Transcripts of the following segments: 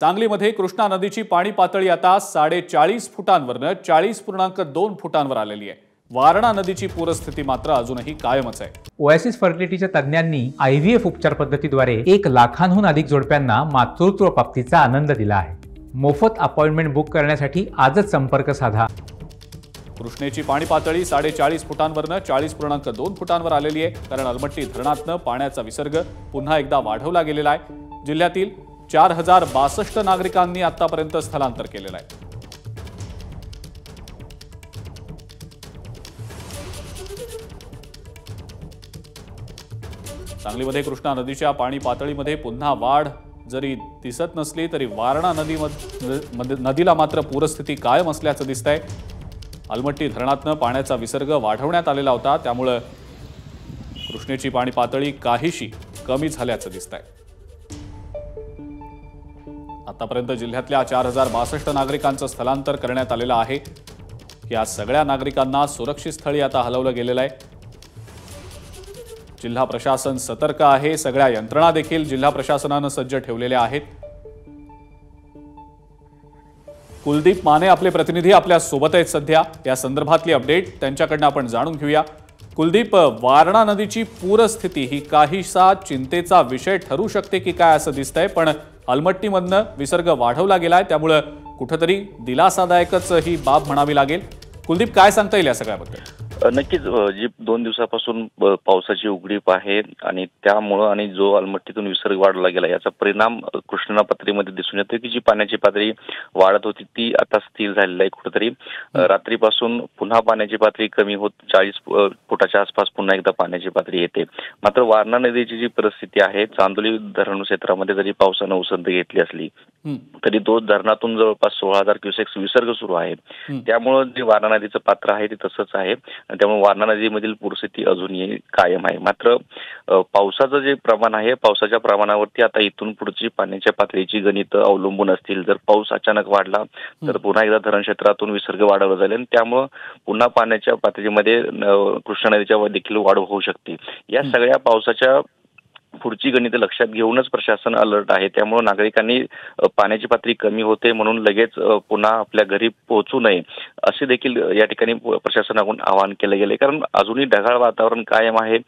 सांगलीमध्ये कृष्णा नदीची पाणी पातळी आता 40.5 फुटांवरनं 40.2 फुटांवर आलेली आहे। वारणा नदीची पूरस्थिती मात्र अजूनही कायमच आहे। ओएसिस फर्टिलिटीच्या तज्ञांनी IVF उपचार पद्धतीद्वारे 1 लाखांहून अधिक जोडप्यांना मातृत्व प्राप्तीचा आनंद दिला आहे। मोफत अपॉइंटमेंट बुक करण्यासाठी आजच संपर्क साधा। कृष्णेची पाणी पातळी 40.5 फुटांवरनं 40.2 फुटांवर आलेली आहे, कारण अलमट्टी धरणातनं पाण्याचा विसर्ग पुन्हा एकदा वाढवला गेलेला आहे। जिल्ह्यातील 4062 नागरिकांनी आतापर्यंत स्थलांतर केलेलं आहे। सांगलीमध्ये कृष्णा नदीच्या पाणी पातळीमध्ये पुन्हा वाढ जरी दिसत नसली तरी वारणा नदीला मात्र पूरस्थिती कायम असल्याचं दिसतंय। अलमट्टी धरणातनं पाण्याचा विसर्ग वाढवण्यात आलेला होता, त्यामुळे कृष्णेची पाणी पातळी काहीशी कमी झाल्याचं दिसतंय। आतापर्यंत जिल्ह्यातल्या 4062 नागरिकांचं स्थलांतर करण्यात आलेलं आहे। या सगळ्या नागरिकांना सुरक्षित स्थळी आता हलवलं गेलेलं आहे। जिल्हा प्रशासन सतर्क आहे, सगळ्या यंत्रणा देखील जिल्हा प्रशासनानं सज्ज ठेवलेल्या आहेत। कुलदीप माने आपले प्रतिनिधी आपल्या सोबत आहेत सध्या, या संदर्भातली अपडेट त्यांच्याकडनं आपण जाणून घेऊया। कुलदीप, वारणा नदीची पूरस्थिती ही काहीसा चिंतेचा विषय ठरू शकते की काय असं दिसतंय, पण अलमट्टीमधनं विसर्ग वाढवला गेलाय, त्यामुळे कुठेतरी दिलासादायकच ही बाब म्हणावी लागेल। कुलदीप, काय सांगता येईल या सगळ्याबद्दल? नक्कीच जी 2 दिवसापासून पावसाची उघडीप आहे आणि त्यामुळे आणि जो अलमट्टीतून विसर्ग वाढला गेला याचा परिणाम कृष्णा पातळीमध्ये दिसून येतो की जी पाण्याची पातळी वाढत होती ती आता स्थिर झालेली आहे। कुठेतरी रात्रीपासून पुन्हा पाण्याची पातळी कमी होत 40 फुटाच्या आसपास पुन्हा एकदा पाण्याची पातळी येते। मात्र वारणा नदीची जी परिस्थिती आहे, चांदोली धरण क्षेत्रामध्ये जरी पावसानं उसंत घेतली असली तरी तो धरणातून जवळपास 16,000 क्युसेक्स विसर्ग सुरू आहे। त्यामुळे जे वारणा नदीचं पात्र आहे ते तसंच आहे, त्यामुळे वारणा नदीमधील पूरस्थिती अजूनही कायम आहे। मात्र पावसाचं जे प्रमाण आहे, पावसाच्या प्रमाणावरती आता इथून पुढची पाण्याच्या पातळीची गणित अवलंबून असतील। जर पाऊस अचानक वाढला तर पुन्हा एकदा धरण क्षेत्रातून विसर्ग वाढवला जाईल आणि त्यामुळे पुन्हा पाण्याच्या पातळीमध्ये कृष्णा नदीच्या देखील वाढ होऊ शकते। या सगळ्या पावसाच्या पुढची गणितं लक्षात घेऊनच प्रशासन अलर्ट आहे। त्यामुळे नागरिकांनी पाण्याची पातळी कमी होते म्हणून लगेच पुन्हा आपल्या घरी पोहोचू नये असे देखील या ठिकाणी प्रशासनाकडून आवाहन केलं गेले, कारण अजूनही ढगाळ वातावरण कायम आहे।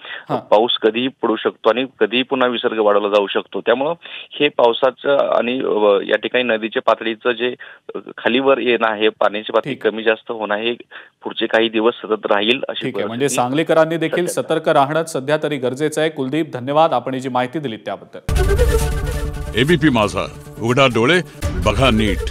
पाऊस कधीही पडू शकतो आणि कधीही पुन्हा विसर्ग वाढवला जाऊ शकतो। त्यामुळे हे पावसाचं आणि या ठिकाणी नदीच्या पातळीचं जे खालीवर येणं आहे, पाण्याची पातळी कमी जास्त होणं हे पुढचे काही दिवस सतत राहील अशी म्हणजे सांगलीकरांनी देखील सतर्क राहणं सध्या तरी गरजेचं आहे। कुलदीप, धन्यवाद आपण जी माहिती दिली त्याबद्दल। एबीपी माझा, उघडा डोळे बघा नीट।